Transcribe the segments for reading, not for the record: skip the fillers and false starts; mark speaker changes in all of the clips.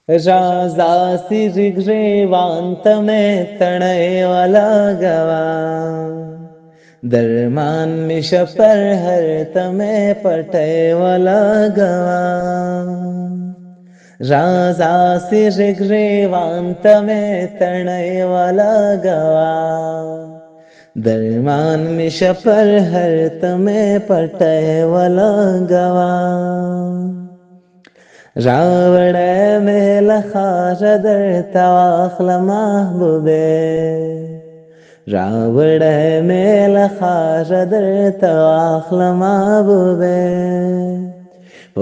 Speaker 1: राजा सिरग्रीवांत में तणयवाला गवा दरमान मिश पर हर तमें पटयवाला गवा राजा सिरग्रीवांत में तणयवाला गवा दरमान मिश पर हर तमें पटयवाला गवा रावण मेल खारदर तवाखल महबूबे रावण मेल खारदर तवाखल महबूबे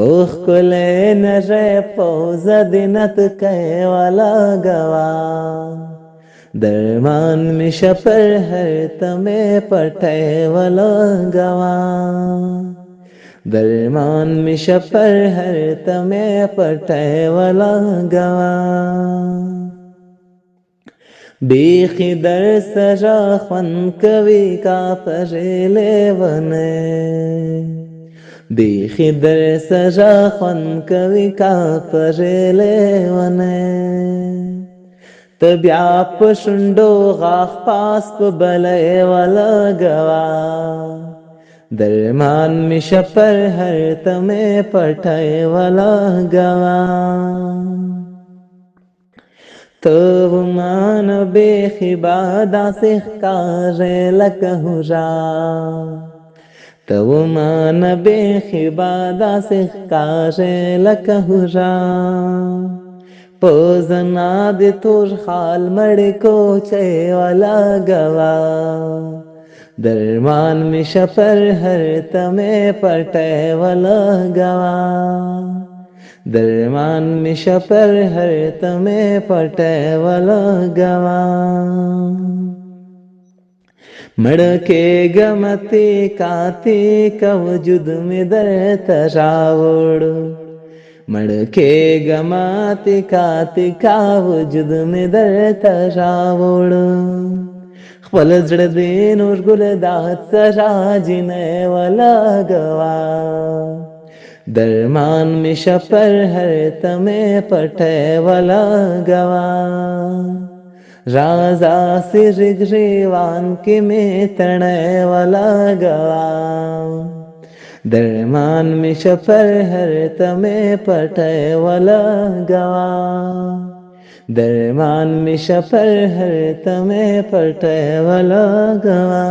Speaker 1: उखकुले नरे पौज दिनत कहवाला गवा दरमान मिश पर हर तमें पटयवाला गवा दरमान मिश पर हर तमें पटयवाला गवा बेखी दर सजा खन कवि का परेले बने बेखी दर सजा खन कवि का परेले बने तब्याप शुंडो गाख पास को बलय वाला गवा दरमान मिश पर हर तमें पटयवाला गवा तो मान बेखिबादा से कारे लकहुरा तो मान बेखिबादा से कारे लकहुरा पोजना दे तुर हाल मड़ को चयवाला गवा दरमान मिश पर हर तमें पटयवाला गवा दरमान मिश पर हर तमें पटयवाला गवा मड़के गमती काती कवजुद में दर तरावड़ मड़के गमाती काती कावजुद में दर तरावड़ खपल दिन और गुलदात सराजिने वाला गवा दरमान मिश पर हर तमें पटयवाला गवा राजा सिरग्रीवान के में तणयवाला गवा दरमान मिश पर हर तमें पटयवाला गवा दरमान मिश पर हर तमें पटयवाला गवा।